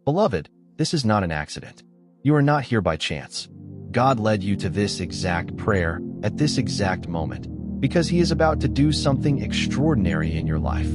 Beloved, this is not an accident. You are not here by chance. God led you to this exact prayer at this exact moment because He is about to do something extraordinary in your life.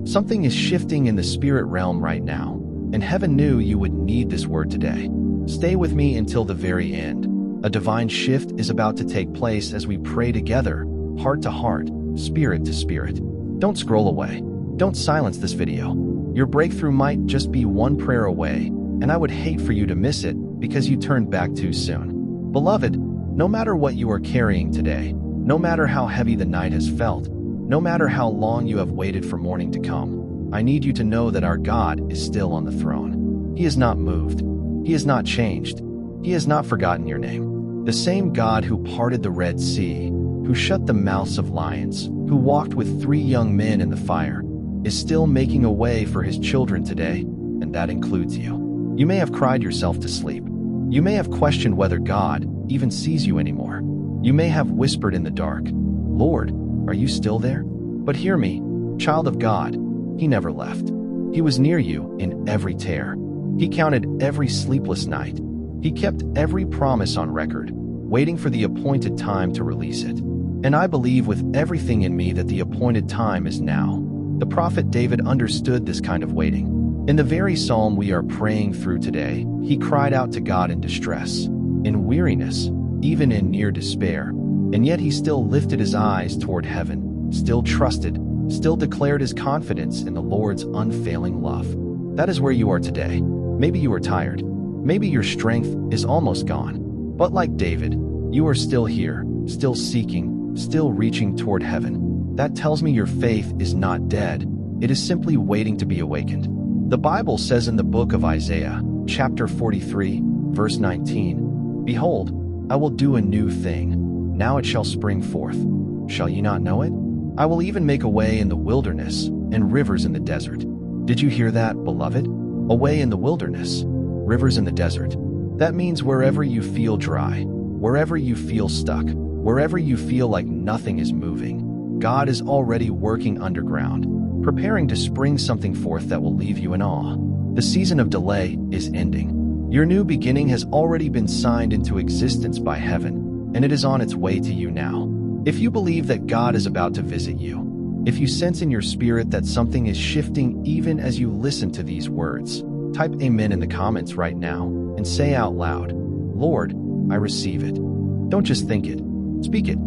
Something is shifting in the spirit realm right now, and heaven knew you would need this word today. Stay with me until the very end. A divine shift is about to take place as we pray together, heart to heart, spirit to spirit. Don't scroll away. Don't silence this video. Your breakthrough might just be one prayer away, and I would hate for you to miss it because you turned back too soon. Beloved, no matter what you are carrying today, no matter how heavy the night has felt, no matter how long you have waited for morning to come, I need you to know that our God is still on the throne. He has not moved. He has not changed. He has not forgotten your name. The same God who parted the Red Sea, who shut the mouths of lions, who walked with 3 young men in the fire, is still making a way for His children today, and that includes you. You may have cried yourself to sleep. You may have questioned whether God even sees you anymore. You may have whispered in the dark, "Lord, are you still there?" But hear me, child of God, He never left. He was near you in every tear. He counted every sleepless night. He kept every promise on record, waiting for the appointed time to release it. And I believe with everything in me that the appointed time is now. The prophet David understood this kind of waiting. In the very psalm we are praying through today, he cried out to God in distress, in weariness, even in near despair, and yet he still lifted his eyes toward heaven, still trusted, still declared his confidence in the Lord's unfailing love. That is where you are today. Maybe you are tired. Maybe your strength is almost gone. But like David, you are still here, still seeking, still reaching toward heaven. That tells me your faith is not dead. It is simply waiting to be awakened. The Bible says in the book of Isaiah, chapter 43, verse 19, "Behold, I will do a new thing. Now it shall spring forth. Shall ye not know it? I will even make a way in the wilderness and rivers in the desert." Did you hear that, beloved? A way in the wilderness, rivers in the desert. That means wherever you feel dry, wherever you feel stuck, wherever you feel like nothing is moving, God is already working underground, preparing to spring something forth that will leave you in awe. The season of delay is ending. Your new beginning has already been signed into existence by heaven, and it is on its way to you now. If you believe that God is about to visit you, if you sense in your spirit that something is shifting even as you listen to these words, type amen in the comments right now and say out loud, "Lord, I receive it." Don't just think it, speak it.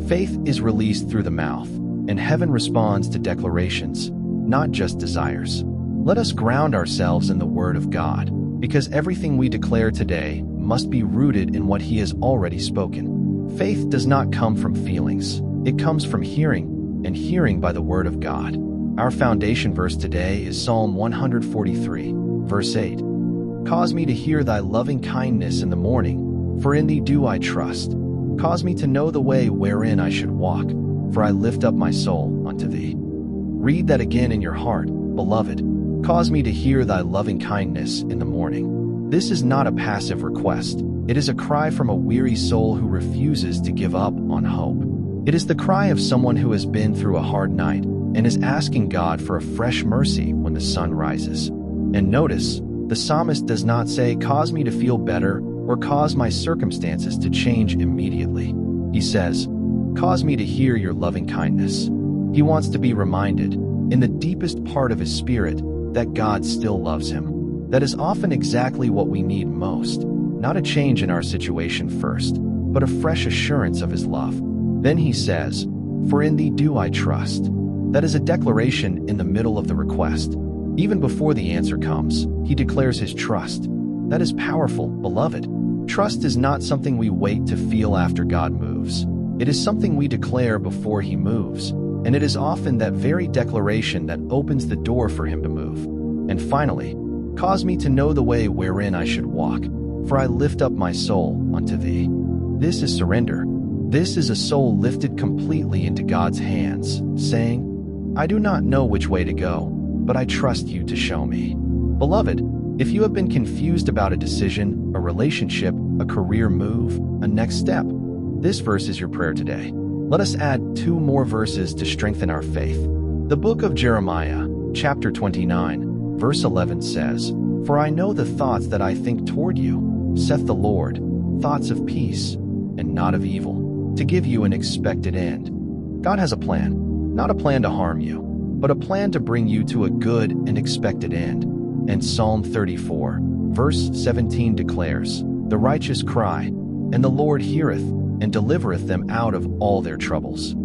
Faith is released through the mouth, and heaven responds to declarations, not just desires. Let us ground ourselves in the Word of God, because everything we declare today must be rooted in what He has already spoken. Faith does not come from feelings. It comes from hearing, and hearing by the Word of God. Our foundation verse today is Psalm 143, verse 8. "Cause me to hear thy loving kindness in the morning, for in thee do I trust. Cause me to know the way wherein I should walk, for I lift up my soul unto thee." Read that again in your heart, beloved. Cause me to hear thy loving kindness in the morning. This is not a passive request. It is a cry from a weary soul who refuses to give up on hope. It is the cry of someone who has been through a hard night and is asking God for a fresh mercy when the sun rises. And notice, the psalmist does not say, "Cause me to feel better," or "cause my circumstances to change immediately." He says, "Cause me to hear your loving kindness." He wants to be reminded, in the deepest part of his spirit, that God still loves him. That is often exactly what we need most. Not a change in our situation first, but a fresh assurance of His love. Then he says, "For in thee do I trust." That is a declaration in the middle of the request. Even before the answer comes, he declares his trust. That is powerful, beloved. Trust is not something we wait to feel after God moves. It is something we declare before He moves, and it is often that very declaration that opens the door for Him to move. And finally, "Cause me to know the way wherein I should walk, for I lift up my soul unto thee." This is surrender. This is a soul lifted completely into God's hands, saying, "I do not know which way to go, but I trust you to show me." Beloved, if you have been confused about a decision, a relationship, a career move, a next step, this verse is your prayer today. Let us add 2 more verses to strengthen our faith. The book of Jeremiah, chapter 29, verse 11 says, For I know the thoughts that I think toward you, saith the Lord, thoughts of peace and not of evil, to give you an expected end. God has a plan, not a plan to harm you, but a plan to bring you to a good and expected end. And Psalm 34, verse 17 declares, "The righteous cry, and the Lord heareth, and delivereth them out of all their troubles."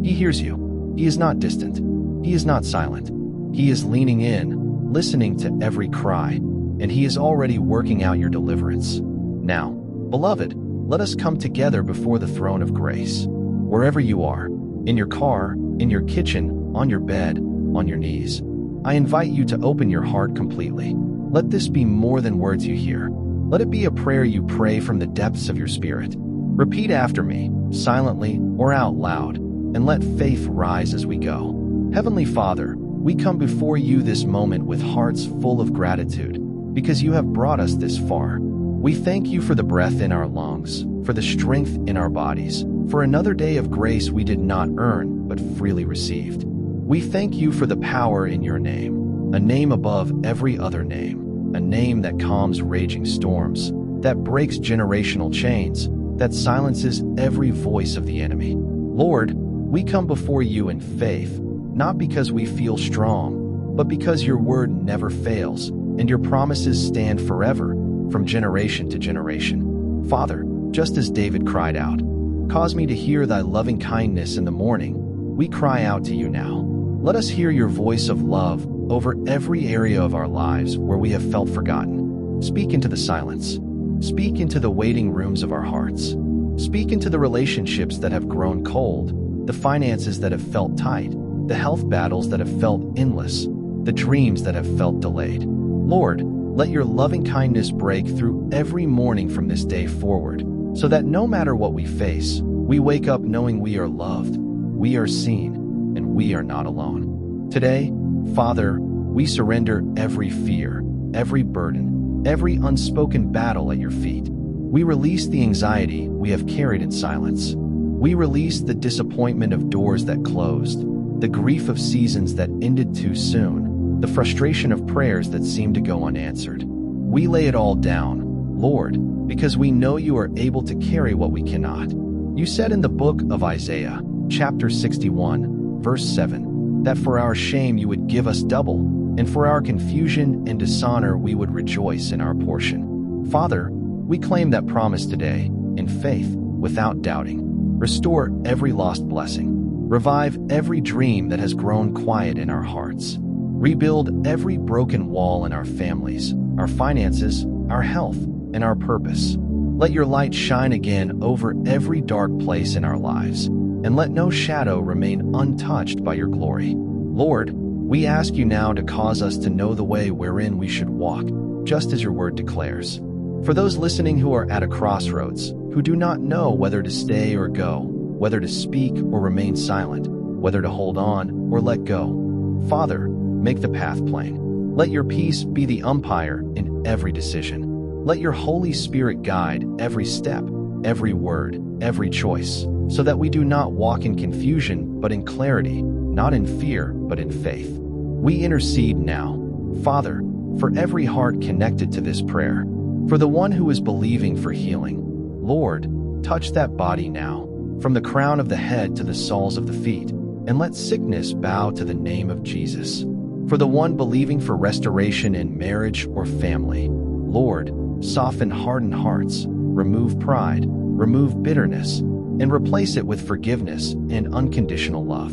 He hears you. He is not distant. He is not silent. He is leaning in, listening to every cry, and He is already working out your deliverance. Now, beloved, let us come together before the throne of grace. Wherever you are, in your car, in your kitchen, on your bed, on your knees, I invite you to open your heart completely. Let this be more than words you hear. Let it be a prayer you pray from the depths of your spirit. Repeat after me, silently or out loud, and let faith rise as we go. Heavenly Father, we come before you this moment with hearts full of gratitude, because you have brought us this far. We thank you for the breath in our lungs, for the strength in our bodies, for another day of grace we did not earn but freely received. We thank you for the power in your name, a name above every other name, a name that calms raging storms, that breaks generational chains, that silences every voice of the enemy. Lord, we come before you in faith, not because we feel strong, but because your word never fails, and your promises stand forever, from generation to generation. Father, just as David cried out, "Cause me to hear thy loving kindness in the morning," we cry out to you now. Let us hear your voice of love over every area of our lives where we have felt forgotten. Speak into the silence. Speak into the waiting rooms of our hearts. Speak into the relationships that have grown cold, the finances that have felt tight, the health battles that have felt endless, the dreams that have felt delayed. Lord, let your loving kindness break through every morning from this day forward, so that no matter what we face, we wake up knowing we are loved, we are seen, and we are not alone. Today, Father, we surrender every fear, every burden, every unspoken battle at your feet. We release the anxiety we have carried in silence. We release the disappointment of doors that closed, the grief of seasons that ended too soon, the frustration of prayers that seemed to go unanswered. We lay it all down, Lord, because we know you are able to carry what we cannot. You said in the book of Isaiah, chapter 61, verse 7, that for our shame you would give us double, and for our confusion and dishonor we would rejoice in our portion. Father, we claim that promise today, in faith, without doubting. Restore every lost blessing. Revive every dream that has grown quiet in our hearts. Rebuild every broken wall in our families, our finances, our health, and our purpose. Let your light shine again over every dark place in our lives, and let no shadow remain untouched by your glory. Lord, we ask you now to cause us to know the way wherein we should walk, just as your word declares. For those listening who are at a crossroads, who do not know whether to stay or go, whether to speak or remain silent, whether to hold on or let go, Father, make the path plain. Let your peace be the umpire in every decision. Let your Holy Spirit guide every step, every word, every choice, so that we do not walk in confusion but in clarity, not in fear but in faith. We intercede now, Father, for every heart connected to this prayer, for the one who is believing for healing. Lord, touch that body now, from the crown of the head to the soles of the feet, and let sickness bow to the name of Jesus. For the one believing for restoration in marriage or family, Lord, soften hardened hearts, remove pride, remove bitterness, and replace it with forgiveness and unconditional love.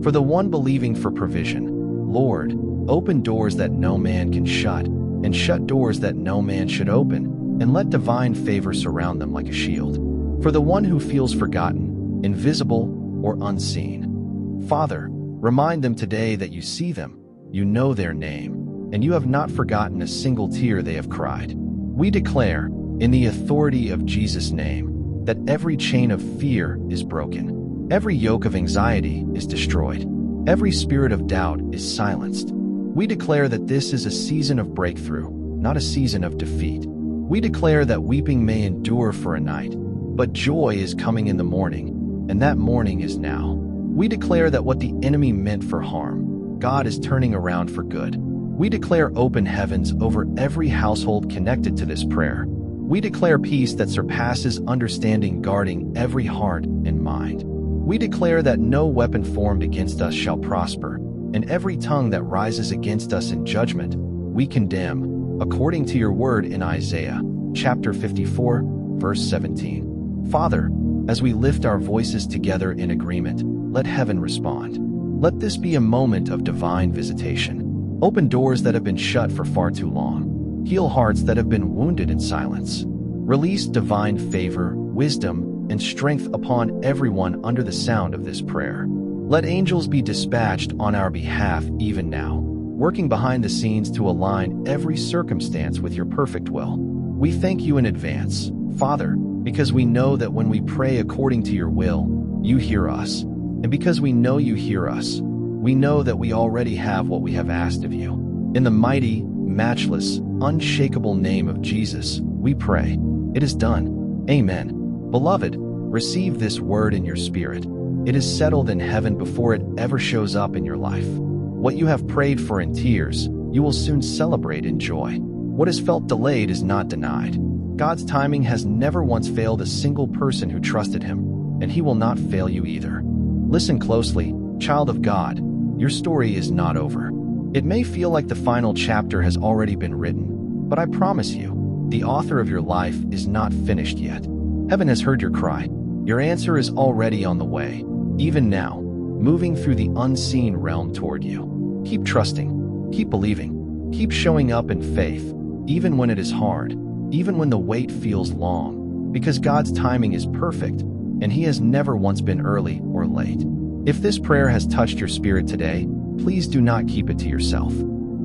For the one believing for provision, Lord, open doors that no man can shut, and shut doors that no man should open, and let divine favor surround them like a shield. For the one who feels forgotten, invisible, or unseen, Father, remind them today that you see them, you know their name, and you have not forgotten a single tear they have cried. We declare, in the authority of Jesus' name, that every chain of fear is broken, every yoke of anxiety is destroyed, every spirit of doubt is silenced. We declare that this is a season of breakthrough, not a season of defeat. We declare that weeping may endure for a night, but joy is coming in the morning, and that morning is now. We declare that what the enemy meant for harm, God is turning around for good. We declare open heavens over every household connected to this prayer. We declare peace that surpasses understanding guarding every heart and mind. We declare that no weapon formed against us shall prosper, and every tongue that rises against us in judgment, we condemn, according to your word in Isaiah, chapter 54, verse 17. Father, as we lift our voices together in agreement, let heaven respond. Let this be a moment of divine visitation. Open doors that have been shut for far too long. Heal hearts that have been wounded in silence. Release divine favor, wisdom, and strength upon everyone under the sound of this prayer. Let angels be dispatched on our behalf even now, working behind the scenes to align every circumstance with your perfect will. We thank you in advance, Father, because we know that when we pray according to your will, you hear us. And because we know you hear us, we know that we already have what we have asked of you. In the mighty, matchless, unshakable name of Jesus, we pray. It is done. Amen. Beloved, receive this word in your spirit. It is settled in heaven before it ever shows up in your life. What you have prayed for in tears, you will soon celebrate in joy. What is felt delayed is not denied. God's timing has never once failed a single person who trusted him, and he will not fail you either. Listen closely, child of God, your story is not over. It may feel like the final chapter has already been written, but I promise you, the author of your life is not finished yet. Heaven has heard your cry. Your answer is already on the way, even now, moving through the unseen realm toward you. Keep trusting, keep believing, keep showing up in faith, even when it is hard, even when the wait feels long, because God's timing is perfect, and he has never once been early or late. If this prayer has touched your spirit today, please do not keep it to yourself.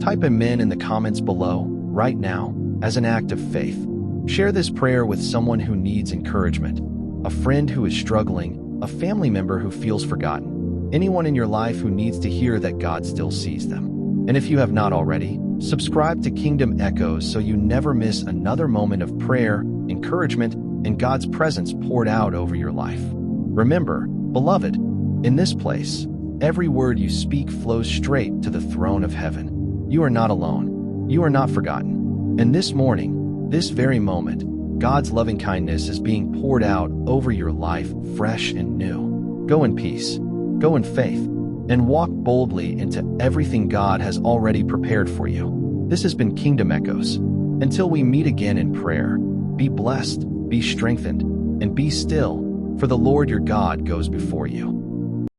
Type amen in the comments below, right now, as an act of faith. Share this prayer with someone who needs encouragement, a friend who is struggling, a family member who feels forgotten, anyone in your life who needs to hear that God still sees them. And if you have not already, subscribe to Kingdom Echoes so you never miss another moment of prayer, encouragement, and God's presence poured out over your life. Remember, beloved, in this place, every word you speak flows straight to the throne of heaven. You are not alone. You are not forgotten. And this morning, this very moment, God's loving kindness is being poured out over your life fresh and new. Go in peace, go in faith, and walk boldly into everything God has already prepared for you. This has been Kingdom Echoes. Until we meet again in prayer, be blessed, be strengthened, and be still, for the Lord your God goes before you.